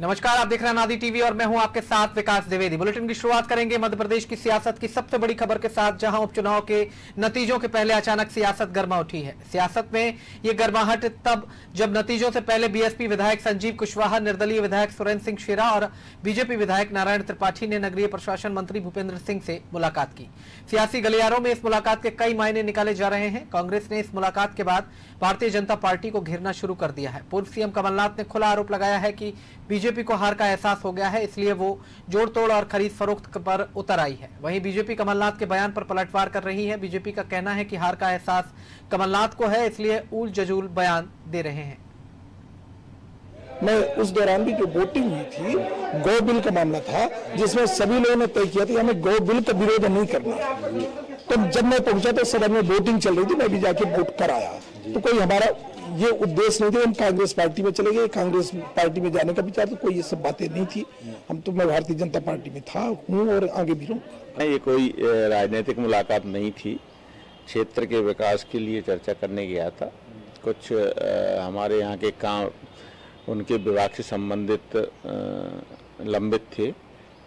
नमस्कार, आप देख रहे हैं नादी टीवी और मैं हूं आपके साथ विकास द्विवेदी। बुलेटिन की शुरुआत करेंगे मध्य प्रदेश की सियासत की सबसे बड़ी खबर के साथ, जहां उपचुनाव के नतीजों के पहले अचानक सियासत गर्मा उठी है। सियासत में ये गर्माहट तब जब नतीजों से पहले बीएसपी विधायक संजीव कुशवाहा, निर्दलीय विधायक सुरेंद्र सिंह शेरा और बीजेपी विधायक नारायण त्रिपाठी ने नगरीय प्रशासन मंत्री भूपेंद्र सिंह से मुलाकात की। सियासी गलियारों में इस मुलाकात के कई मायने निकाले जा रहे हैं। कांग्रेस ने इस मुलाकात के बाद भारतीय जनता पार्टी को घेरना शुरू कर दिया है। पूर्व सीएम कमलनाथ ने खुला आरोप लगाया है कि बीजेपी को हार का एहसास हो गया है, इसलिए वो जोड़ तोड़ और खरीद फरोख्त पर उतर आई है। वहीं बीजेपी कमलनाथ के बयान पर पलटवार कर रही है। बीजेपी का कहना है कि हार का एहसास कमलनाथ को है, इसलिए उल जजूल बयान दे रहे हैं। मैं उस दौरान भी जो वोटिंग हुई थी, गौ बिल का मामला था, जिसमें सभी लोगों ने तय किया था हमें गौ बिल का विरोध नहीं करना। तो जब मैं पहुंचा तो सदन में वोटिंग चल रही थी, मैं भी जाके वोट कर आया। तो कोई हमारा ये उद्देश्य नहीं था हम कांग्रेस पार्टी में चले गए, कांग्रेस पार्टी में जाने का विचार, तो कोई ये सब बातें नहीं थी। हम तो मैं भारतीय जनता पार्टी में था, हूँ और आगे भी रहूँ। ये कोई राजनीतिक मुलाकात नहीं थी, क्षेत्र के विकास के लिए चर्चा करने गया था। कुछ हमारे यहाँ के काम उनके विभाग से संबंधित लंबित थे,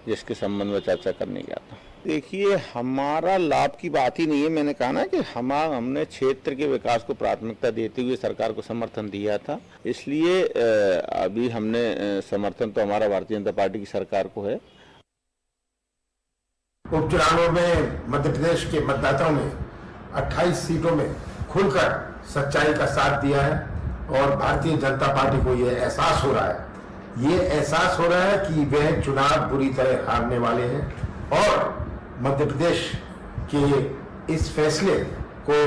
जिसके संबंध में चर्चा करने गया था। देखिए, हमारा लाभ की बात ही नहीं है। मैंने कहा ना कि हमने क्षेत्र के विकास को प्राथमिकता देते हुए सरकार को समर्थन दिया था, इसलिए अभी हमने समर्थन तो हमारा भारतीय जनता पार्टी की सरकार को है। उपचुनावों में मध्य प्रदेश के मतदाताओं ने 28 सीटों में खुलकर सच्चाई का साथ दिया है और भारतीय जनता पार्टी को यह एहसास हो रहा है कि वह चुनाव बुरी तरह हारने वाले हैं और मध्य प्रदेश के इस फैसले को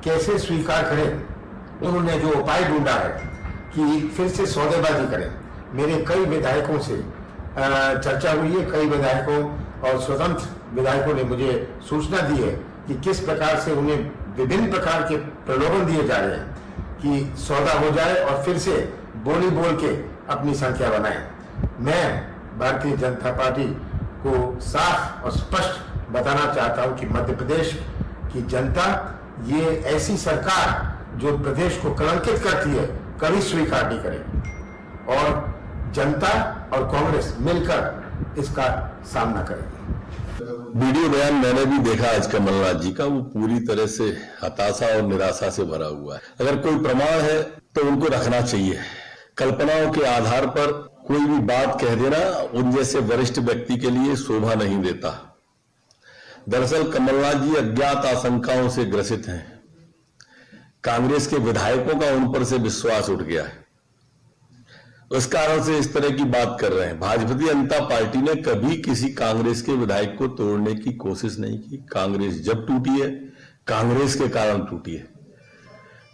कैसे स्वीकार करें। उन्होंने जो उपाय ढूंढा है कि फिर से सौदेबाजी करें। मेरे कई विधायकों से चर्चा हुई है, कई विधायकों और स्वतंत्र विधायकों ने मुझे सूचना दी है कि किस प्रकार से उन्हें विभिन्न प्रकार के प्रलोभन दिए जा रहे हैं कि सौदा हो जाए और फिर से बोली बोल के अपनी संख्या बनाएं। मैं भारतीय जनता पार्टी को साफ और स्पष्ट बताना चाहता हूं कि मध्य प्रदेश की जनता ये ऐसी सरकार जो प्रदेश को कलंकित करती है कभी स्वीकार नहीं करेगी और जनता और कांग्रेस मिलकर इसका सामना करेगी। वीडियो बयान मैंने भी देखा आज कमलनाथ जी का, वो पूरी तरह से हताशा और निराशा से भरा हुआ है। अगर कोई प्रमाण है तो उनको रखना चाहिए। कल्पनाओं के आधार पर कोई भी बात कह देना उन जैसे वरिष्ठ व्यक्ति के लिए शोभा नहीं देता। दरअसल कमलनाथ जी अज्ञात आशंकाओं से ग्रसित हैं। कांग्रेस के विधायकों का उन पर से विश्वास उठ गया है, उस कारण से इस तरह की बात कर रहे हैं। भारतीय जनता पार्टी ने कभी किसी कांग्रेस के विधायक को तोड़ने की कोशिश नहीं की। कांग्रेस जब टूटी है, कांग्रेस के कारण टूटी है।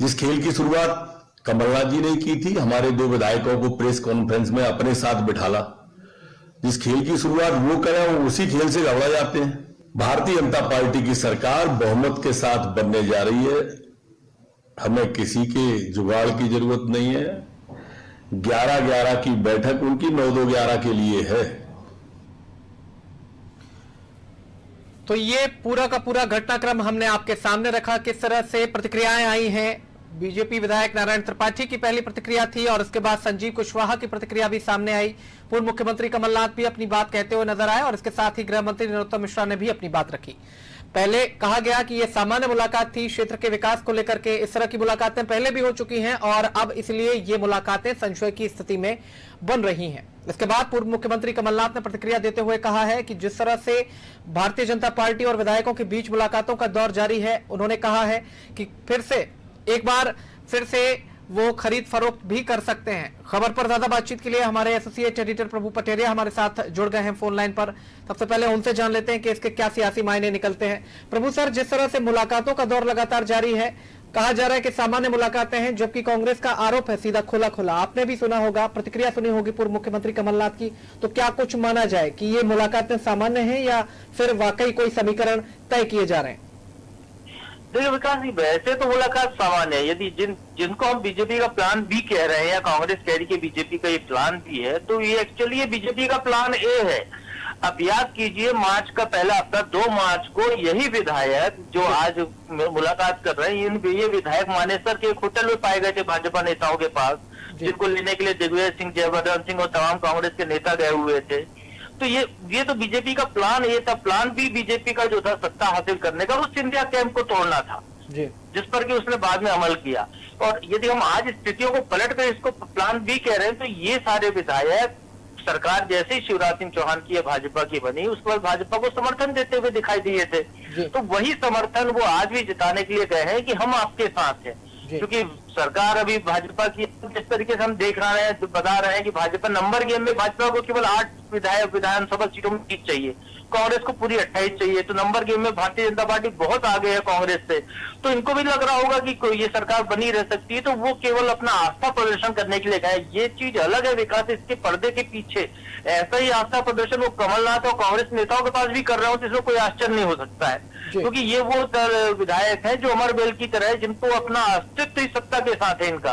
जिस खेल की शुरुआत कमलनाथ जी ने की थी, हमारे दो विधायकों को प्रेस कॉन्फ्रेंस में अपने साथ बिठाला, जिस खेल की शुरुआत वो करें वो उसी खेल से घबरा जाते हैं। भारतीय जनता पार्टी की सरकार बहुमत के साथ बनने जा रही है। हमें किसी के जुगाड़ की जरूरत नहीं है। 11-11 की बैठक उनकी 9-2-11 के लिए है। तो ये पूरा का पूरा घटनाक्रम हमने आपके सामने रखा, किस तरह से प्रतिक्रियाएं आई हैं। बीजेपी विधायक नारायण त्रिपाठी की पहली प्रतिक्रिया थी और उसके बाद संजीव कुशवाहा की प्रतिक्रिया भी सामने आई। पूर्व मुख्यमंत्री कमलनाथ भी अपनी बात कहते हुए नजर आए और इसके साथ ही गृह मंत्री नरोत्तम मिश्रा ने भी अपनी बात रखी। पहले कहा गया कि यह सामान्य मुलाकात थी, क्षेत्र के विकास को लेकर के इस तरह की मुलाकातें पहले भी हो चुकी हैं और अब इसलिए ये मुलाकातें संशय की स्थिति में बन रही हैं। इसके बाद पूर्व मुख्यमंत्री कमलनाथ ने प्रतिक्रिया देते हुए कहा है कि जिस तरह से भारतीय जनता पार्टी और विधायकों के बीच मुलाकातों का दौर जारी है, उन्होंने कहा है कि एक बार फिर से वो खरीद फरोख्त भी कर सकते हैं। खबर पर ज्यादा बातचीत के लिए हमारे एसोसिएट एडिटर प्रभु पटेरिया हमारे साथ जुड़ गए हैं फोन लाइन पर। सबसे पहले उनसे जान लेते हैं कि इसके क्या सियासी मायने निकलते हैं। प्रभु सर, जिस तरह से मुलाकातों का दौर लगातार जारी है, कहा जा रहा है कि सामान्य मुलाकातें हैं, जबकि कांग्रेस का आरोप है सीधा खुला खुला। आपने भी सुना होगा, प्रतिक्रिया सुनी होगी पूर्व मुख्यमंत्री कमलनाथ की, तो क्या कुछ माना जाए कि ये मुलाकातें सामान्य हैं या फिर वाकई कोई समीकरण तय किए जा रहे हैं? देखिए विकास जी, वैसे तो मुलाकात सामान्य है। यदि जिनको हम बीजेपी का प्लान बी कह रहे हैं या कांग्रेस कह रही है बीजेपी का ये प्लान बी है, तो ये एक्चुअली बीजेपी का प्लान ए है। आप याद कीजिए मार्च का पहला हफ्ता 2 मार्च को यही विधायक जो आज मुलाकात कर रहे हैं, ये विधायक मानेसर के एक होटल में पाए गए थे भाजपा नेताओं के पास, जिनको लेने के लिए दिग्विजय सिंह, जयवर्धन सिंह और तमाम कांग्रेस के नेता गए हुए थे। तो ये तो बीजेपी का प्लान, ये था प्लान भी बीजेपी का जो था सत्ता हासिल करने का, वो सिंधिया कैंप को तोड़ना था, जिस पर कि उसने बाद में अमल किया। और यदि हम आज स्थितियों को पलट कर इसको प्लान बी कह रहे हैं, तो ये सारे विधायक सरकार जैसे ही शिवराज सिंह चौहान की भाजपा की बनी, उसके बाद भाजपा को समर्थन देते हुए दिखाई दिए थे। तो वही समर्थन वो आज भी जिताने के लिए गए हैं कि हम आपके साथ हैं, क्योंकि सरकार अभी भाजपा की जिस तरीके से हम देख रहे हैं, बता रहे हैं कि भाजपा नंबर गेम में भाजपा को केवल 8 विधानसभा सीटों में जीत चाहिए, कांग्रेस को पूरी 28 चाहिए। तो नंबर गेम में भारतीय जनता पार्टी बहुत आगे है कांग्रेस से। तो इनको भी लग रहा होगा कि ये सरकार बनी रह सकती है, तो वो केवल अपना आस्था प्रदर्शन करने के लिए गए। ये चीज अलग है विकास, इसके पर्दे के पीछे ऐसा ही आस्था प्रदर्शन वो कमलनाथ और कांग्रेस नेताओं के पास भी कर रहे हो, तो इसमें कोई आश्चर्य नहीं हो सकता है, क्योंकि ये वो विधायक हैं जो अमर बेल की तरह है, जिनको अपना अस्तित्व ही सत्ता के साथ है इनका,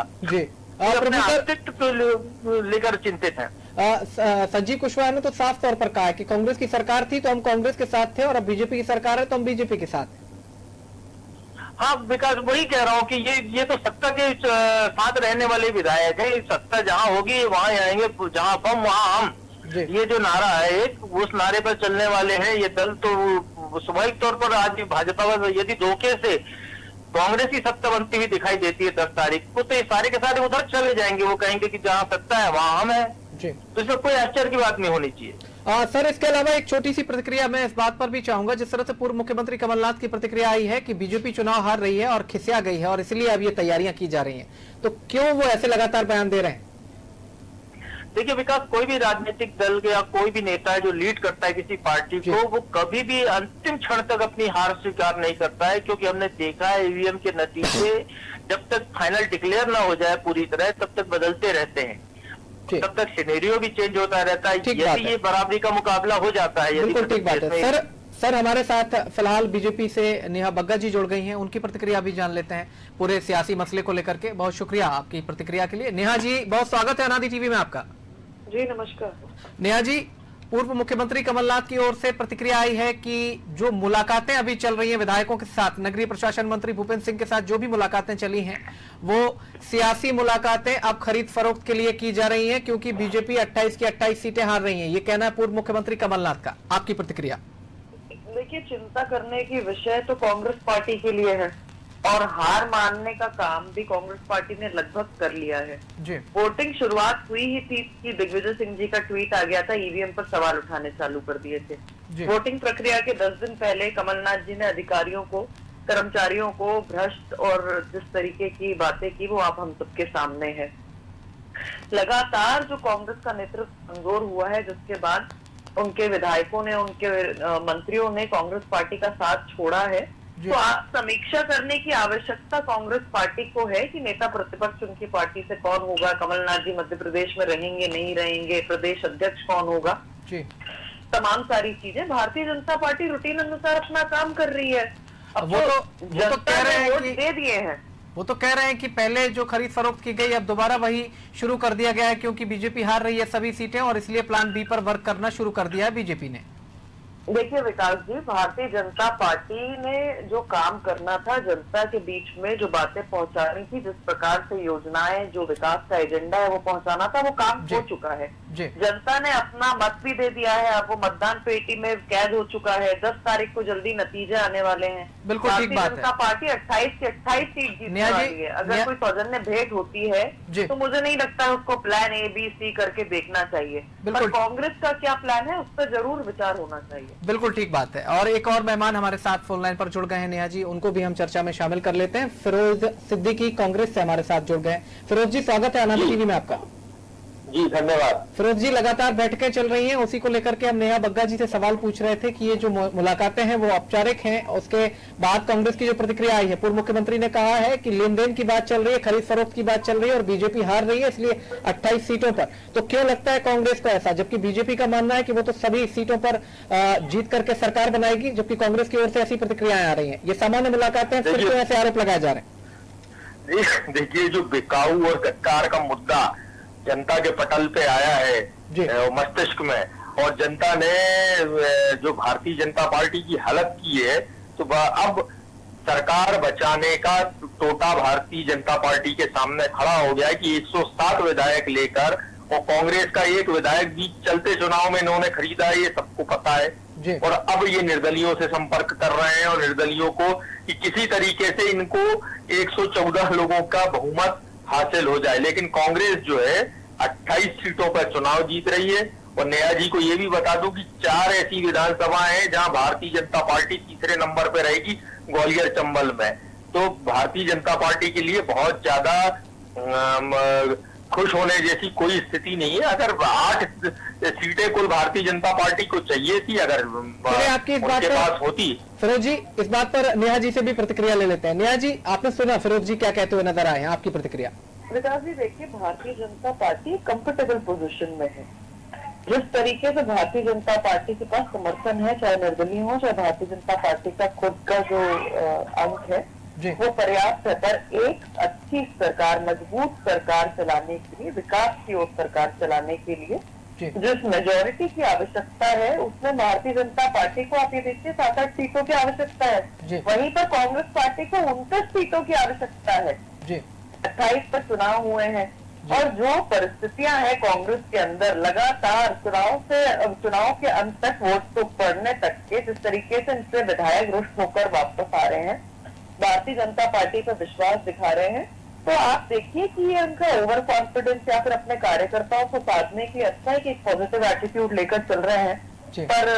अपने अस्तित्व लेकर चिंतित है। संजीव कुशवाहा ने तो साफ तौर पर कहा है कि कांग्रेस की सरकार थी तो हम कांग्रेस के साथ थे, और अब बीजेपी की सरकार है तो हम बीजेपी के साथ हैं। हाँ विकास, वही कह रहा हूँ कि ये तो सत्ता के साथ रहने वाले विधायक है। सत्ता जहाँ होगी वहां आएंगे, जहाँ हम वहां हम। ये जो नारा है एक, उस नारे पर चलने वाले हैं ये दल। तो स्वाभाविक तौर पर आज भाजपा यदि धोखे से कांग्रेस की सत्ता बनती हुई दिखाई देती है 10 तारीख को, तो ये सारे के सारे उधर चले जाएंगे। वो कहेंगे कि जहाँ सत्ता है वहां हम है। तो इसमें कोई आश्चर्य की बात नहीं होनी चाहिए। सर, इसके अलावा एक छोटी सी प्रतिक्रिया मैं इस बात पर भी चाहूंगा, जिस तरह से पूर्व मुख्यमंत्री कमलनाथ की प्रतिक्रिया आई है कि बीजेपी चुनाव हार रही है और खिसिया गई है और इसलिए अब ये तैयारियां की जा रही हैं, तो क्यों वो ऐसे लगातार बयान दे रहे हैं? देखिए विकास, कोई भी राजनीतिक दल या कोई भी नेता है जो लीड करता है किसी पार्टी को, वो कभी भी अंतिम क्षण तक अपनी हार स्वीकार नहीं करता है, क्योंकि हमने देखा है ईवीएम के नतीजे जब तक फाइनल डिक्लेयर ना हो जाए पूरी तरह, तब तक बदलते रहते हैं, तब तक सिनेरियो भी चेंज होता रहता है। यदि ये बराबरी का मुकाबला हो जाता है, बिल्कुल ठीक बात है। सर हमारे साथ फिलहाल बीजेपी से नेहा बग्गा जी जुड़ गई हैं, उनकी प्रतिक्रिया भी जान लेते हैं पूरे सियासी मसले को लेकर के। बहुत शुक्रिया आपकी प्रतिक्रिया के लिए। नेहा जी, बहुत स्वागत है अनादि टीवी में आपका। जी नमस्कार। नेहा जी, पूर्व मुख्यमंत्री कमलनाथ की ओर से प्रतिक्रिया आई है कि जो मुलाकातें अभी चल रही हैं विधायकों के साथ, नगरीय प्रशासन मंत्री भूपेंद्र सिंह के साथ जो भी मुलाकातें चली हैं, वो सियासी मुलाकातें अब खरीद फरोख्त के लिए की जा रही हैं, क्योंकि बीजेपी 28 की 28 सीटें हार रही है। ये कहना है पूर्व मुख्यमंत्री कमलनाथ का। आपकी प्रतिक्रिया? देखिए, चिंता करने की विषय तो कांग्रेस पार्टी के लिए है और हार मानने का काम भी कांग्रेस पार्टी ने लगभग कर लिया है। वोटिंग शुरुआत हुई ही थी कि दिग्विजय सिंह जी का ट्वीट आ गया था, ईवीएम पर सवाल उठाने चालू कर दिए थे। वोटिंग प्रक्रिया के 10 दिन पहले कमलनाथ जी ने अधिकारियों को, कर्मचारियों को भ्रष्ट और जिस तरीके की बातें की वो आप हम सबके सामने है। लगातार जो कांग्रेस का नेतृत्व कमजोर हुआ है, जिसके बाद उनके विधायकों ने, उनके मंत्रियों ने कांग्रेस पार्टी का साथ छोड़ा है, तो समीक्षा करने की आवश्यकता कांग्रेस पार्टी को है कि नेता प्रतिपक्ष उनकी पार्टी से कौन होगा, कमलनाथ जी मध्य प्रदेश में रहेंगे नहीं रहेंगे, प्रदेश अध्यक्ष कौन होगा, तमाम सारी चीजें भारतीय जनता पार्टी रूटीन अनुसार अपना काम कर रही है। अब वो तो कह रहे हैं कि दे दिए हैं, वो तो कह रहे हैं कि पहले जो खरीद फरोख्त की गई अब दोबारा वही शुरू कर दिया गया है, क्योंकि बीजेपी हार रही है सभी सीटें और इसलिए प्लान बी पर वर्क करना शुरू कर दिया है बीजेपी ने। देखिए विकास जी, भारतीय जनता पार्टी ने जो काम करना था, जनता के बीच में जो बातें पहुंचानी थी, जिस प्रकार से योजनाएं, जो विकास का एजेंडा है वो पहुंचाना था, वो काम हो चुका है। जनता ने अपना मत भी दे दिया है, अब वो मतदान पेटी में कैद हो चुका है। 10 तारीख को जल्दी नतीजे आने वाले हैं। बिल्कुल ठीक बात है। भारतीय जनता पार्टी 28 की 28 सीट जीतने वाली है। अगर कोई सौजन्य भेंट होती है तो मुझे नहीं लगता है उसको प्लान ABC करके देखना चाहिए, पर कांग्रेस का क्या प्लान है उस पर जरूर विचार होना चाहिए। बिल्कुल ठीक बात है। और एक और मेहमान हमारे साथ फोन लाइन पर जुड़ गए हैं नेहा जी, उनको भी हम चर्चा में शामिल कर लेते हैं। फिरोज सिद्दीकी कांग्रेस से हमारे साथ जुड़ गए। फिरोज जी, स्वागत है अनादि टीवी में आपका। जी धन्यवाद। फिरोज जी, लगातार बैठकें चल रही हैं, उसी को लेकर के हम नेहा बग्गा जी से सवाल पूछ रहे थे कि ये जो मुलाकातें हैं वो औपचारिक हैं। उसके बाद कांग्रेस की जो प्रतिक्रिया आई है, पूर्व मुख्यमंत्री ने कहा है कि लेन देन की बात चल रही है, खरीद फरोख्त की बात चल रही है और बीजेपी हार रही है, इसलिए 28 सीटों पर। तो क्यों लगता है कांग्रेस को ऐसा, जबकि बीजेपी का मानना है कि वो तो सभी सीटों पर जीत करके सरकार बनाएगी, जबकि कांग्रेस की ओर से ऐसी प्रतिक्रियाएं आ रही है। ये सामान्य मुलाकातें, फिर क्यों ऐसे आरोप लगाए जा रहे हैं? देखिए, जो बिकाऊ और गद्दार का मुद्दा जनता के पटल पे आया है मस्तिष्क में, और जनता ने जो भारतीय जनता पार्टी की हालत की है, तो अब सरकार बचाने का टोटा भारतीय जनता पार्टी के सामने खड़ा हो गया है कि 107 विधायक लेकर, और कांग्रेस का एक विधायक भी चलते चुनाव में इन्होंने खरीदा है, ये सबको पता है। और अब ये निर्दलियों से संपर्क कर रहे हैं और निर्दलियों को कि किसी तरीके से इनको 114 लोगों का बहुमत हासिल हो जाए। लेकिन कांग्रेस जो है 28 सीटों पर चुनाव जीत रही है। और नेहा जी को ये भी बता दूं कि 4 ऐसी विधानसभा हैं जहां भारतीय जनता पार्टी तीसरे नंबर पर रहेगी, ग्वालियर चंबल में। तो भारतीय जनता पार्टी के लिए बहुत ज्यादा खुश होने जैसी कोई स्थिति नहीं है। अगर 8 सीटें कुल भारतीय जनता पार्टी को चाहिए थी, अगर आपकी इस बात के पास होती। फिरोज जी, इस बात पर नेहा जी से भी प्रतिक्रिया ले लेते हैं। नेहा जी, आपने सुना फिरोज जी क्या कहते हुए नजर आए हैं, आपकी प्रतिक्रिया? विकास जी, देखिए, Bharatiya Janata party comfortable position में है। जिस तरीके से भारतीय जनता पार्टी के पास समर्थन है, चाहे निर्दलीय हो चाहे भारतीय जनता पार्टी का खुद का जो अंक है वो पर्याप्त है। पर एक अच्छी सरकार, मजबूत सरकार चलाने के लिए, विकास की ओर सरकार चलाने के लिए जिस मेजोरिटी की आवश्यकता है, उसमें भारतीय जनता पार्टी को आप ये देखिए 7-8 सीटों की आवश्यकता है। वहीं पर कांग्रेस पार्टी को 29 सीटों की आवश्यकता है। 28 पर चुनाव हुए हैं और जो परिस्थितियां हैं कांग्रेस के अंदर, लगातार चुनाव के अंत तक, वोट तो पड़ने तक के, जिस तरीके से इनसे विधायक रुष्ट होकर वापस आ रहे हैं, भारतीय जनता पार्टी पर विश्वास दिखा रहे हैं, तो आप देखिए कि ये उनका ओवर कॉन्फिडेंस या फिर अपने कार्यकर्ताओं को साधने के लिए अच्छा है कि एक पॉजिटिव एटीट्यूड लेकर चल रहे हैं। पर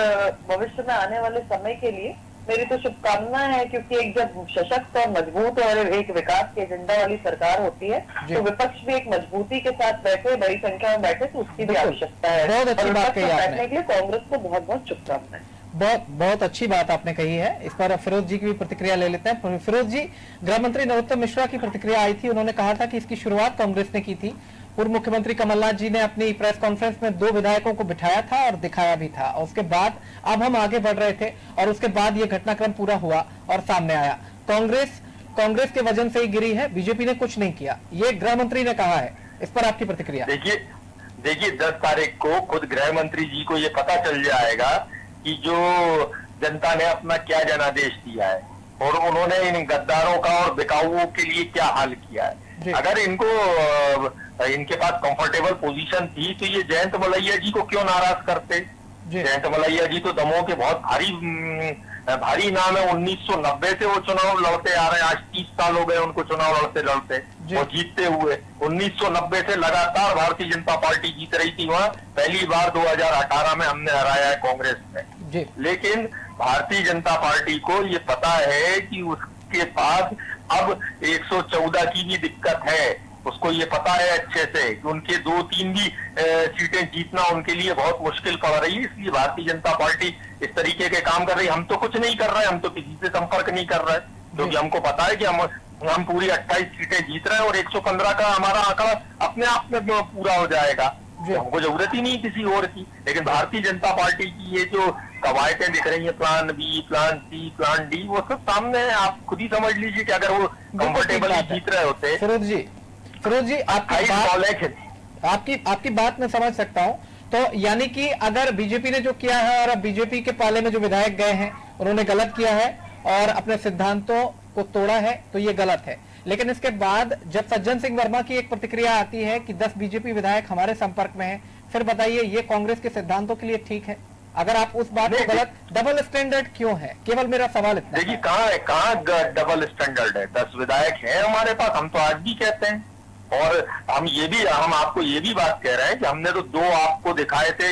भविष्य में आने वाले समय के लिए मेरी तो शुभकामना है, क्योंकि एक जब सशक्त और मजबूत और एक विकास के एजेंडा वाली सरकार होती है तो विपक्ष भी एक मजबूती के साथ बैठे, बड़ी संख्या में बैठे, तो उसकी भी आवश्यकता है। बहुत अच्छी बात कही आपने। बैठने के लिए कांग्रेस को बहुत बहुत शुभकामनाएं। बहुत अच्छी बात आपने कही है। इस पर फिरोज जी की भी प्रतिक्रिया ले लेते हैं। फिरोज जी, गृह मंत्री नरोत्तम मिश्रा की प्रतिक्रिया आई थी, उन्होंने कहा था कि इसकी शुरुआत कांग्रेस ने की थी। पूर्व मुख्यमंत्री कमलनाथ जी ने अपनी प्रेस कॉन्फ्रेंस में 2 विधायकों को बिठाया था और दिखाया भी था, और उसके बाद अब हम आगे बढ़ रहे थे और उसके बाद ये घटनाक्रम पूरा हुआ और सामने आया। कांग्रेस के वजन से ही गिरी है, बीजेपी ने कुछ नहीं किया, ये गृह मंत्री ने कहा है। इस पर आपकी प्रतिक्रिया? देखिए 10 तारीख को खुद गृह मंत्री जी को ये पता चल जाएगा कि जो जनता ने अपना क्या जनादेश दिया है और उन्होंने इन गद्दारों का और बिकाऊओं के लिए क्या हाल किया है। अगर इनके पास कंफर्टेबल पोजीशन थी तो ये जयंत मलैया जी को क्यों नाराज करते? जयंत मलैया जी तो दमोह के बहुत भारी नाम है। 1990 से वो चुनाव लड़ते आ रहे हैं, आज 30 साल हो गए उनको चुनाव लड़ते और जीतते हुए। 1990 से लगातार भारतीय जनता पार्टी जीत रही थी वहां। पहली बार 2018 में हमने हराया है कांग्रेस में। लेकिन भारतीय जनता पार्टी को ये पता है कि उसके पास अब 114 की भी दिक्कत है। उसको ये पता है अच्छे से कि उनके 2-3 भी सीटें जीतना उनके लिए बहुत मुश्किल पड़ रही है। इसलिए भारतीय जनता पार्टी इस तरीके के काम कर रही है। हम तो कुछ नहीं कर रहे, हम तो किसी से संपर्क नहीं कर रहे, क्योंकि हमको पता है कि हम पूरी 28 सीटें जीत रहे हैं और 115 का हमारा आंकड़ा अपने आप में पूरा हो जाएगा। हमको जरूरत ही नहीं किसी और की। लेकिन भारतीय जनता पार्टी की ये जो कवायतें दिख रही है, plan B, plan C, plan D, वो सब सामने है। आप खुद ही समझ लीजिए कि अगर वो कंफर्टेबली जीत रहे होते। फिरोज जी, आपकी बात मैं समझ सकता हूं। तो यानी कि अगर बीजेपी ने जो किया है और अब बीजेपी के पाले में जो विधायक गए हैं उन्होंने गलत किया है और अपने सिद्धांतों को तोड़ा है, तो ये गलत है। लेकिन इसके बाद जब सज्जन सिंह वर्मा की एक प्रतिक्रिया आती है कि 10 बीजेपी विधायक हमारे संपर्क में हैं, फिर बताइए ये कांग्रेस के सिद्धांतों के लिए ठीक है? अगर आप उस बात को गलत, डबल स्टैंडर्ड क्यों है? केवल मेरा सवाल इतना। देखिए कहाँ डबल स्टैंडर्ड है? 10 विधायक हैं हमारे पास, हम तो आज भी कहते हैं। और हम आपको ये भी बात कह रहे हैं कि हमने तो 2 आपको दिखाए थे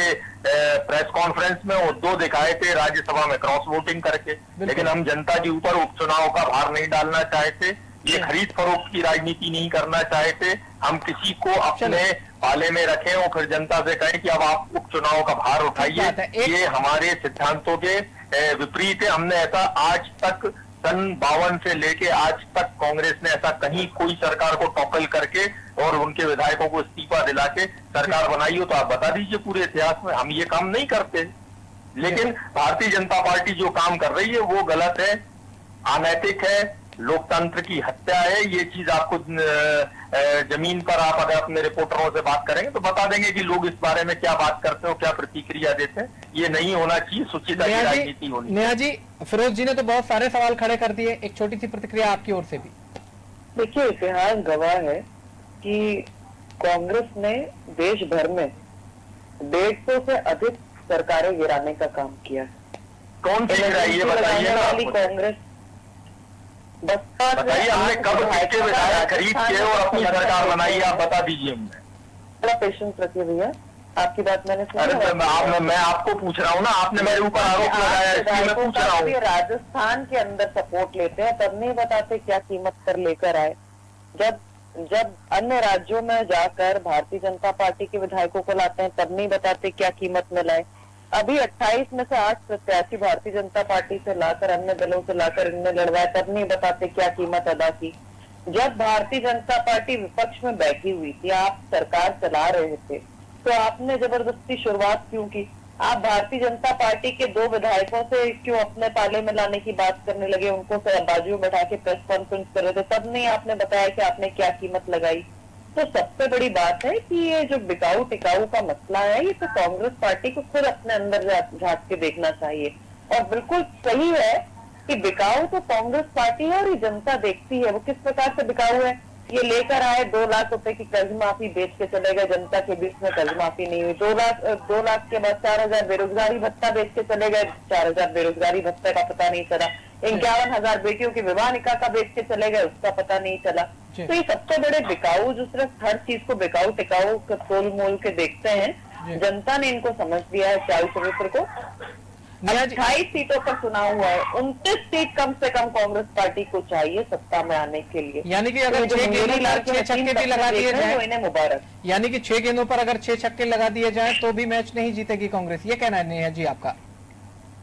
प्रेस कॉन्फ्रेंस में और 2 दिखाए थे राज्यसभा में क्रॉस वोटिंग करके। लेकिन हम जनता के ऊपर उपचुनाव का भार नहीं डालना चाहते, ये खरीद फरोख्त की राजनीति नहीं करना चाहते। हम किसी को अपने पाले में रखें और फिर जनता से कहें कि अब आप उपचुनाव का भार उठाइए, ये हमारे सिद्धांतों के विपरीत है। हमने ऐसा आज तक सन 52 से लेके आज तक कांग्रेस ने ऐसा कहीं कोई सरकार को टॉपल करके और उनके विधायकोों को इस्तीफा दिला के सरकार बनाई हो तो आप बता दीजिए पूरे इतिहास में। हम ये काम नहीं करते। लेकिन भारतीय जनता पार्टी जो काम कर रही है वो गलत है, अनैतिक है लोकतंत्र की हत्या है। ये चीज आपको जमीन पर आप अगर अपने रिपोर्टरों से बात करेंगे तो बता देंगे कि लोग इस बारे में क्या बात करते हो, क्या प्रतिक्रिया देते हैं। ये नहीं होना चाहिए, सुचिता की राजनीति होनी। नेहा जी, फिरोज जी ने तो बहुत सारे सवाल खड़े कर दिए, एक छोटी सी प्रतिक्रिया आपकी ओर से भी। देखिए, इतिहास गवाह है कि कांग्रेस ने देश भर में 150 से अधिक सरकारें गिराने का काम किया है। कौन सी गिराई, ये बताइए वाली कांग्रेस बताइए, हमने कब किसके विधायक खरीद के और अपनी सरकार बनाई, आप बता दीजिए। थोड़ा पेशेंस रखिए भैया, आपकी बात मैंने सुनी। मैं आपको पूछ रहा हूँ ना, आपने मेरे ऊपर आरोप लगाया, इसलिए मैं पूछ रहा हूँ। राजस्थान के अंदर सपोर्ट लेते हैं तब नहीं बताते क्या कीमत पर लेकर आए। जब अन्य राज्यों में जाकर भारतीय जनता पार्टी के विधायकों को लाते हैं तब नहीं बताते क्या कीमत में लाए। अभी 28 में से 8 प्रत्याशी भारतीय जनता पार्टी से लाकर, अन्य दलों से लाकर इनमें लड़वाए, तब नहीं बताते क्या कीमत अदा की। जब भारतीय जनता पार्टी विपक्ष में बैठी हुई थी, आप सरकार चला रहे थे, तो आपने जबरदस्ती शुरुआत क्यों की? आप भारतीय जनता पार्टी के 2 विधायकों से क्यों अपने पाले में लाने की बात करने लगे? उनको बाजू में बैठा के प्रेस कॉन्फ्रेंस कर रहे थे, तब नहीं आपने बताया कि आपने क्या कीमत लगाई। तो सबसे बड़ी बात है कि ये जो बिकाऊ टिकाऊ का मसला है, ये तो कांग्रेस पार्टी को खुद अपने अंदर झांक के देखना चाहिए। और बिल्कुल सही है कि बिकाऊ तो कांग्रेस पार्टी है और ये जनता देखती है। वो किस प्रकार से बिकाऊ है? ये लेकर आए 2 लाख रुपए की कर्ज माफी, बेच के चले गए, जनता के बीच में कर्ज माफी नहीं हुई। 2 लाख के बाद 4000 बेरोजगारी भत्ता बेच के चले गए, 4000 बेरोजगारी भत्ते का पता नहीं चला। 51,000 बेटियों की विवाह निकाह का बेच के चले गए, उसका पता नहीं चला। तो ये सबसे बड़े बिकाऊ, जो सिर्फ हर चीज को बिकाऊ टिकाऊ तोल मोल के देखते हैं, जनता ने इनको समझ दिया है। 40 चरित्र को 28 सीटों पर चुनाव हुआ है, 29 सीट कम से कम कांग्रेस पार्टी को चाहिए सत्ता में आने के लिए। यानी कि अगर 6 छक्के भी लगा दिए जाए, इन्हें मुबारक। यानी कि 6 गेंदों पर अगर 6 छक्के लगा दिए जाए तो भी मैच नहीं जीतेगी कांग्रेस, ये कहना है नेहा जी आपका?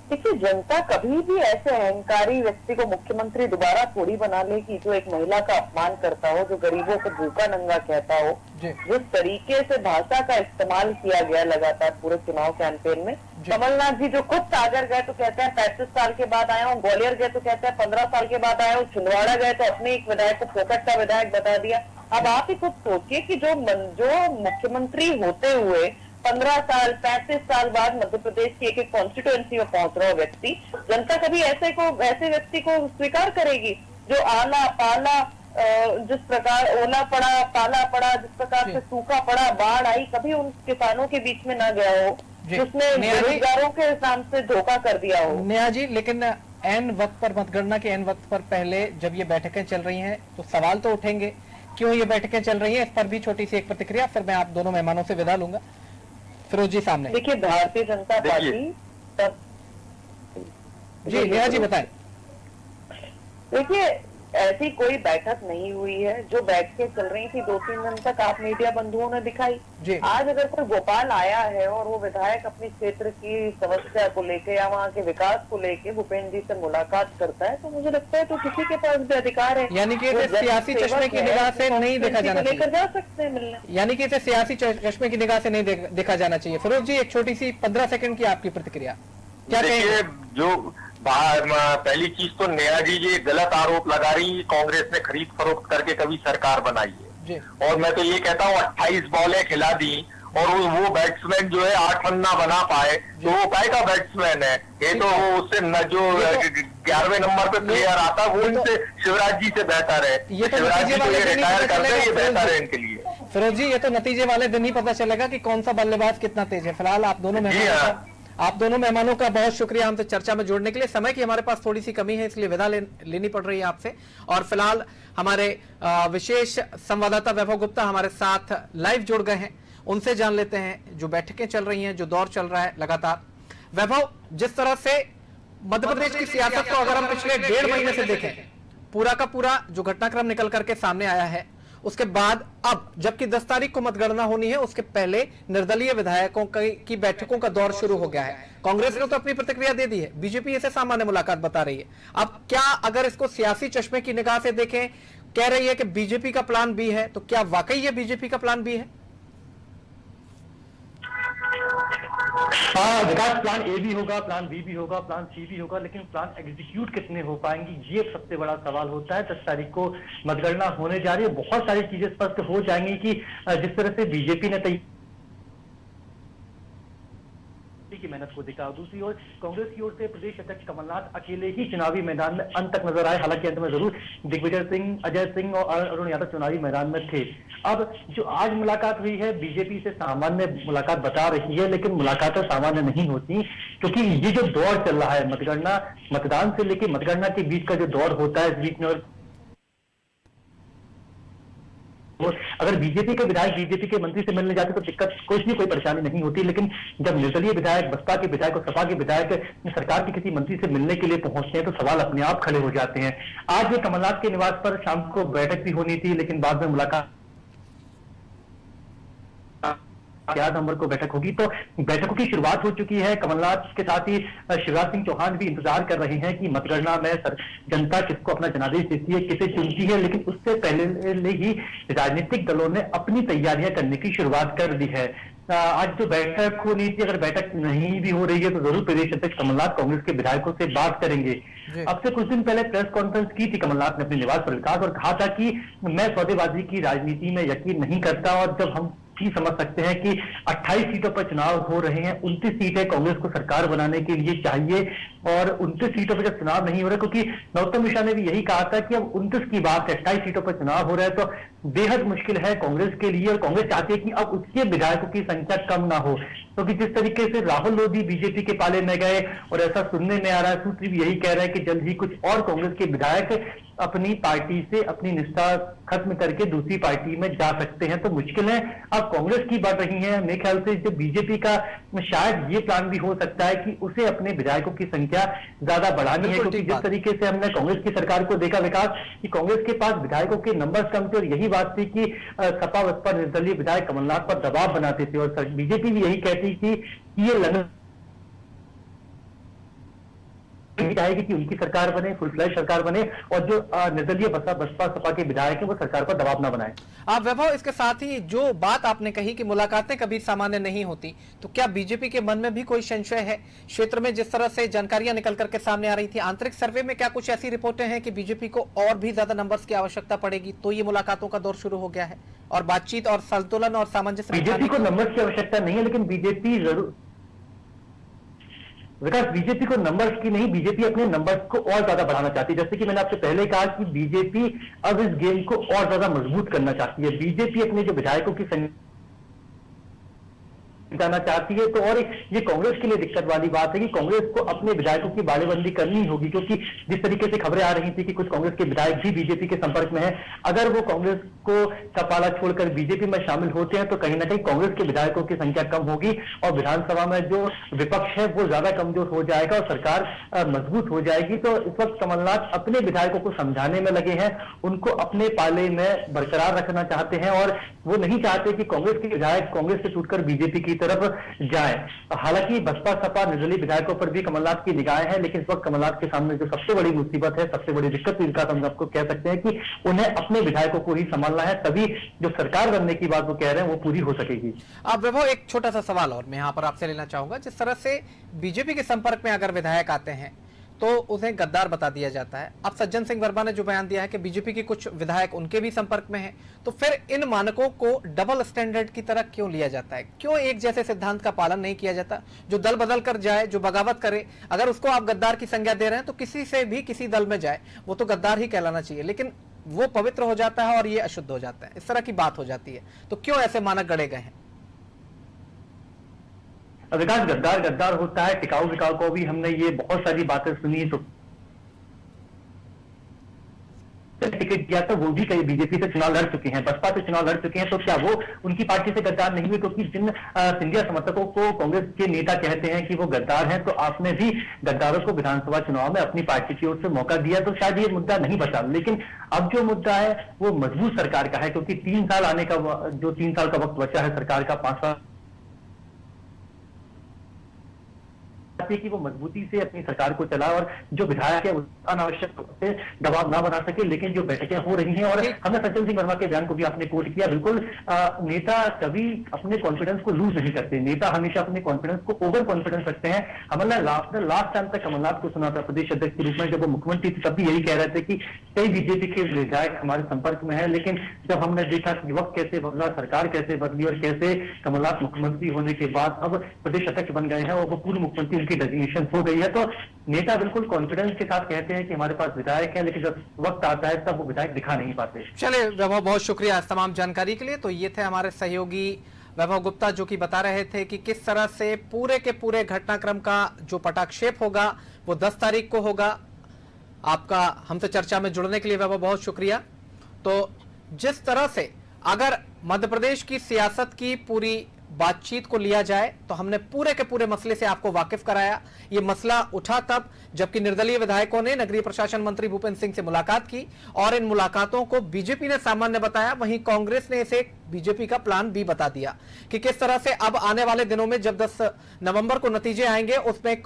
देखिए, जनता कभी भी ऐसे अहंकारी व्यक्ति को मुख्यमंत्री दोबारा थोड़ी बना लेगी जो एक महिला का अपमान करता हो, जो गरीबों को भूखा नंगा कहता हो। जिस तरीके से भाषा का इस्तेमाल किया गया लगातार पूरे चुनाव कैंपेन में, कमलनाथ जी जो खुद सागर गए तो कहते हैं 35 साल के बाद आया हूँ, ग्वालियर गए तो कहते हैं 15 साल के बाद आया हूँ, छिंदवाड़ा गए तो अपने एक विधायक को फोकट का विधायक बता दिया। अब आप ही खुद सोचिए कि जो मुख्यमंत्री होते हुए 15 साल 35 साल बाद मध्य प्रदेश की एक कॉन्स्टिट्यूएंसी में पहुंच रहा व्यक्ति, जनता कभी ऐसे व्यक्ति को स्वीकार करेगी जो आला पाला, जिस प्रकार ओला पड़ा, पाला पड़ा, जिस प्रकार से सूखा पड़ा, बाढ़ आई, कभी उन किसानों के बीच में ना गया हो, जिसने बेरोजगारों के नाम से धोखा कर दिया हो। नेहा जी, लेकिन एन वक्त पर, मतगणना के एन वक्त पर पहले जब ये बैठकें चल रही हैं तो सवाल तो उठेंगे, क्यों ये बैठकें चल रही हैं? इस पर भी छोटी सी एक प्रतिक्रिया, फिर मैं आप दोनों मेहमानों से विदा लूंगा। फिरोज जी सामने। देखिए, भारतीय जनता पार्टी तब जी नेहा जी बताएं। देखिए, ऐसी कोई बैठक नहीं हुई है जो बैठ के चल रही थी 2-3 दिन तक, आप मीडिया बंधुओं ने दिखाई। आज अगर कोई भोपाल आया है और वो विधायक अपनी क्षेत्र की समस्या को लेके या वहाँ के विकास को लेके भूपेंद्र जी से मुलाकात करता है, तो मुझे लगता है तो किसी के पास भी अधिकार है। यानी कि इसे सियासी चश्मे की निगाह से नहीं देखा जाना चाहिए, लेकर जा सकते हैं मिलने। यानी कि इसे सियासी चश्मे की निगाह से नहीं देखा जाना चाहिए। फिरोज जी, एक छोटी सी 15 सेकंड की आपकी प्रतिक्रिया क्या कहेंगे? जो पहली चीज तो नेहा जी ये गलत आरोप लगा रही, कांग्रेस ने खरीद फरोख्त करके कभी सरकार बनाई है। और मैं तो ये कहता हूँ 28 बॉलें खिला दी और वो बैट्समैन जो है 8 रन ना बना पाए तो वो काय का बैट्समैन है? ये तो उससे न जो 11वें नंबर पे प्लेयर आता वो इनसे शिवराज जी से बेहतर है। शिवराज जी को ये रिटायर कर दे, ये बेहतर है इनके लिए। फिरोज जी, ये तो नतीजे वाले दिन ही पता चलेगा कि कौन सा बल्लेबाज कितना तेज है। फिलहाल आप दोनों मेहमानों का बहुत शुक्रिया हमसे चर्चा में जोड़ने के लिए। समय की हमारे पास थोड़ी सी कमी है, इसलिए विदा लेनी पड़ रही है आपसे। और फिलहाल हमारे विशेष संवाददाता वैभव गुप्ता हमारे साथ लाइव जुड़ गए हैं, उनसे जान लेते हैं जो बैठकें चल रही हैं, जो दौर चल रहा है लगातार। वैभव, जिस तरह से मध्य प्रदेश की सियासत को अगर हम पिछले 1.5 महीने से देखें, पूरा का पूरा जो घटनाक्रम निकल करके सामने आया है, उसके बाद अब जबकि 10 तारीख को मतगणना होनी है, उसके पहले निर्दलीय विधायकों की बैठकों का दौर शुरू हो गया है। कांग्रेस ने तो अपनी प्रतिक्रिया दे दी है, बीजेपी इसे सामान्य मुलाकात बता रही है। अब क्या अगर इसको सियासी चश्मे की निगाह से देखें, कह रही है कि बीजेपी का प्लान बी है, तो क्या वाकई ये बीजेपी का प्लान बी है? विकास, प्लान ए भी होगा, प्लान बी भी होगा, प्लान सी भी होगा, लेकिन प्लान एग्जीक्यूट कितने हो पाएंगे, ये सबसे बड़ा सवाल होता है। 10 तारीख को मतगणना होने जा रही है, बहुत सारी चीजें स्पष्ट हो जाएंगी कि जिस तरह से बीजेपी ने की मेहनत को दिखा, दूसरी ओर कांग्रेस की ओर से प्रदेश अध्यक्ष कमलनाथ अकेले ही चुनावी मैदान में अंत तक नजर आए। हालांकि अंत में जरूर दिग्विजय सिंह, अजय सिंह और अरुण यादव चुनावी मैदान में थे। अब जो आज मुलाकात हुई है, बीजेपी से सामान्य मुलाकात बता रही है, लेकिन मुलाकातें सामान्य नहीं होती, क्योंकि ये जो दौर चल रहा है, मतगणना, मतदान से लेकर मतगणना के बीच का जो दौर होता है, इस बीच में अगर बीजेपी के विधायक बीजेपी के मंत्री से मिलने जाते तो दिक्कत कुछ नहीं, कोई परेशानी नहीं होती, लेकिन जब निर्दलीय विधायक, बसपा के विधायक और सपा के विधायक सरकार के किसी मंत्री से मिलने के लिए पहुंचते हैं तो सवाल अपने आप खड़े हो जाते हैं। आज ये कमलनाथ के निवास पर शाम को बैठक भी होनी थी, लेकिन बाद में मुलाकात 11 नवंबर को बैठक होगी। तो बैठकों की शुरुआत हो चुकी है। कमलनाथ के साथ ही शिवराज सिंह चौहान भी इंतजार कर रहे हैं कि मतगणना में जनता किसको अपना जनादेश देती है, किसे चुनती है, लेकिन उससे पहले ही राजनीतिक दलों ने अपनी तैयारियां करने की शुरुआत कर दी है। आज जो बैठक होनी थी, अगर बैठक नहीं भी हो रही है तो जरूर प्रदेश अध्यक्ष कमलनाथ कांग्रेस के विधायकों से बात करेंगे। अब से कुछ दिन पहले प्रेस कॉन्फ्रेंस की थी कमलनाथ ने अपने निवास पर विकास, और कहा था कि मैं सौदेबाजी की राजनीति में यकीन नहीं करता, और जब हम समझ सकते हैं कि 28 सीटों पर चुनाव हो रहे हैं, 29 सीटें कांग्रेस को सरकार बनाने के लिए चाहिए, और 29 सीटों पर जब चुनाव नहीं हो रहा, क्योंकि नरोत्तम मिश्रा ने भी यही कहा था कि अब 29 की बात है, 28 सीटों पर चुनाव हो रहा है तो बेहद मुश्किल है कांग्रेस के लिए, और कांग्रेस चाहती है कि अब उसके विधायकों की संख्या कम ना हो। क्योंकि जिस तरीके से राहुल लोधी बीजेपी के पाले में गए, और ऐसा सुनने में आ रहा है, सूत्र भी यही कह रहा है कि जल्द ही कुछ और कांग्रेस के विधायक अपनी पार्टी से अपनी निष्ठा खत्म करके दूसरी पार्टी में जा सकते हैं। तो मुश्किलें अब कांग्रेस की बढ़ रही हैं। मेरे ख्याल से जो बीजेपी का शायद ये प्लान भी हो सकता है कि उसे अपने विधायकों की संख्या ज्यादा बढ़ानी है, क्योंकि जिस तरीके से हमने कांग्रेस की सरकार को देखा विकास, कि कांग्रेस के पास विधायकों के नंबर कम थे, और यही बात थी कि सपा बसपा निर्दलीय विधायक कमलनाथ पर दबाव बनाते थे, और बीजेपी भी यही कहती थी कि ये लंदन चाहेगी कि उनकी सरकार बने, फुल फ्लैश सरकार बने, और जो निर्दलीय बसपा सपा के विधायक हैं वो सरकार पर दबाव ना बनाए। आप वैभव, इसके साथ ही जो बात आपने कही कि मुलाकातें कभी सामान्य नहीं होती, तो क्या बीजेपी के मन में भी कोई संशय है? क्षेत्र में जिस तरह से जानकारियां निकल करके सामने आ रही थी, आंतरिक सर्वे में क्या कुछ ऐसी रिपोर्टें हैं कि बीजेपी को और भी ज्यादा नंबर्स की आवश्यकता पड़ेगी, तो ये मुलाकातों का दौर शुरू हो गया है और बातचीत और संतुलन और सामंजस्य? बीजेपी को नंबर्स की आवश्यकता नहीं है, लेकिन बीजेपी जरूर विकास, बीजेपी को नंबर्स की नहीं, बीजेपी अपने नंबर्स को और ज्यादा बढ़ाना चाहती है। जैसे कि मैंने आपसे पहले कहा कि बीजेपी अब इस गेम को और ज्यादा मजबूत करना चाहती है। बीजेपी अपने जो विधायकों की संख्या जाना चाहती है, तो और ये कांग्रेस के लिए दिक्कत वाली बात है कि कांग्रेस को अपने विधायकों की बाड़ेबंदी करनी होगी, क्योंकि जिस तरीके से खबरें आ रही थी कि कुछ कांग्रेस के विधायक भी बीजेपी के संपर्क में हैं, अगर वो कांग्रेस को का पाला छोड़कर बीजेपी में शामिल होते हैं तो कहीं ना कहीं कांग्रेस के विधायकों की संख्या कम होगी, और विधानसभा में जो विपक्ष है वो ज्यादा कमजोर हो जाएगा और सरकार मजबूत हो जाएगी। तो इस वक्त कमलनाथ अपने विधायकों को समझाने में लगे हैं, उनको अपने पाले में बरकरार रखना चाहते हैं, और वो नहीं चाहते कि कांग्रेस के विधायक कांग्रेस से टूटकर बीजेपी की तरफ जाए। हालांकि बसपा सपा निर्दलीय विधायकों पर भी कमलनाथ की निगाहें हैं, लेकिन इस वक्त कमलनाथ के सामने जो सबसे बड़ी मुसीबत है, सबसे बड़ी दिक्कत हम आपको कह सकते हैं कि उन्हें अपने विधायकों को ही संभालना है, तभी जो सरकार बनने की बात वो कह रहे हैं वो पूरी हो सकेगी। अब वैभव, एक छोटा सा सवाल और मैं यहाँ पर आपसे लेना चाहूंगा। जिस तरह से बीजेपी के संपर्क में अगर विधायक आते हैं तो उन्हें गद्दार बता दिया जाता है। अब सज्जन सिंह वर्मा ने जो बयान दिया है कि बीजेपी के कुछ विधायक उनके भी संपर्क में हैं, तो फिर इन मानकों को डबल स्टैंडर्ड की तरह क्यों लिया जाता है? क्यों एक जैसे सिद्धांत का पालन नहीं किया जाता? जो दल बदल कर जाए, जो बगावत करे, अगर उसको आप गद्दार की संज्ञा दे रहे हैं तो किसी से भी किसी दल में जाए वो तो गद्दार ही कहलाना चाहिए, लेकिन वो पवित्र हो जाता है और ये अशुद्ध हो जाता है, इस तरह की बात हो जाती है। तो क्यों ऐसे मानक गढ़े गए हैं? विकास, गद्दार गद्दार होता है। टिकाऊ विकास को भी हमने ये बहुत सारी बातें सुनी, तो टिकट दिया था वो भी कई बीजेपी से चुनाव लड़ चुके हैं, बसपा से चुनाव लड़ चुके हैं, तो क्या वो उनकी पार्टी से गद्दार नहीं हुए? क्योंकि जिन सिंधिया समर्थकों को कांग्रेस के नेता कहते हैं कि वो गद्दार हैं, तो आपने भी गद्दारों को विधानसभा चुनाव में अपनी पार्टी की ओर से मौका दिया, तो शायद ये मुद्दा नहीं बचा। लेकिन अब जो मुद्दा है वो मजबूत सरकार का है, क्योंकि 3 साल आने का जो 3 साल का वक्त बचा है सरकार का, 5 साल कि वो मजबूती से अपनी सरकार को चला और जो विधायक है अनावश्यक रूप से दबाव ना बना सके। लेकिन जो बैठकें हो रही हैं, और हमने सज्जन सिंह वर्मा के बयान को भी आपने कोट किया, बिल्कुल नेता कभी अपने कॉन्फिडेंस को लूज नहीं करते, नेता हमेशा अपने कॉन्फिडेंस को ओवर कॉन्फिडेंस रखते हैं। हमने लास्ट टाइम तक कमलनाथ को सुना था प्रदेश अध्यक्ष के रूप में, जब वो मुख्यमंत्री थे तब भी यही कह रहे थे कि कई बीजेपी के विधायक हमारे संपर्क में है। लेकिन जब हमने देखा कि वक्त कैसे बदला, सरकार कैसे बदली और कैसे कमलनाथ मुख्यमंत्री होने के बाद अब प्रदेश अध्यक्ष बन गए हैं और वो पूर्व मुख्यमंत्री उनकी डेजिग्नेशन हो गई है, तो नेता बिल्कुल कॉन्फिडेंस के साथ कहते हैं कि हमारे पास विधायक है, लेकिन जब वक्त आता है तब वो विधायक दिखा नहीं पाते। चलिए वैभव, बहुत शुक्रिया इस तमाम जानकारी के लिए। तो ये थे हमारे सहयोगी वैभव गुप्ता, जो कि बता रहे थे कि किस तरह से पूरे के पूरे घटनाक्रम का जो पटाक्षेप होगा वो 10 तारीख को होगा। आपका हमसे चर्चा में जुड़ने के लिए वैभव बहुत शुक्रिया। तो जिस तरह से अगर मध्य प्रदेश की सियासत की पूरी बातचीत को लिया जाए तो हमने पूरे के पूरे मसले से आपको वाकिफ कराया। ये मसला उठा तब जबकि निर्दलीय विधायकों ने नगरीय प्रशासन मंत्री भूपेंद्र सिंह से मुलाकात की और इन मुलाकातों को बीजेपी ने सामान्य बताया, वहीं कांग्रेस ने इसे बीजेपी का प्लान बी बता दिया कि किस तरह से अब आने वाले दिनों में जब 10 नवंबर को नतीजे आएंगे उसमें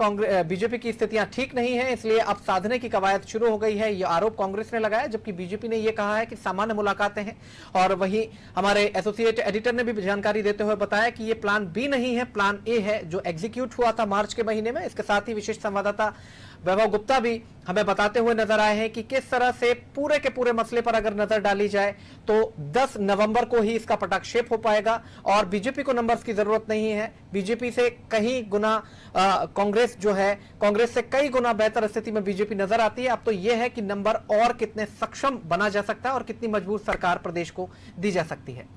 बीजेपी की स्थितियां ठीक नहीं है, इसलिए अब साधने की कवायद शुरू हो गई है। यह आरोप कांग्रेस ने लगाया, जबकि बीजेपी ने यह कहा है कि सामान्य मुलाकातें हैं। और वहीं हमारे एसोसिएट एडिटर ने भी जानकारी देते हुए बताया कि यह प्लान बी नहीं है, प्लान ए है, जो एग्जीक्यूट हुआ था मार्च के महीने में। इसके साथ ही विशेष संवाददाता वैभव गुप्ता भी हमें बताते हुए नजर आए हैं कि किस तरह से पूरे के पूरे मसले पर अगर नजर डाली जाए तो 10 नवंबर को ही इसका पटाक्षेप हो पाएगा और बीजेपी को नंबर्स की जरूरत नहीं है। बीजेपी से कहीं गुना कांग्रेस जो है, कांग्रेस से कई गुना बेहतर स्थिति में बीजेपी नजर आती है। अब तो यह है कि नंबर और कितने सक्षम बना जा सकता है और कितनी मजबूत सरकार प्रदेश को दी जा सकती है।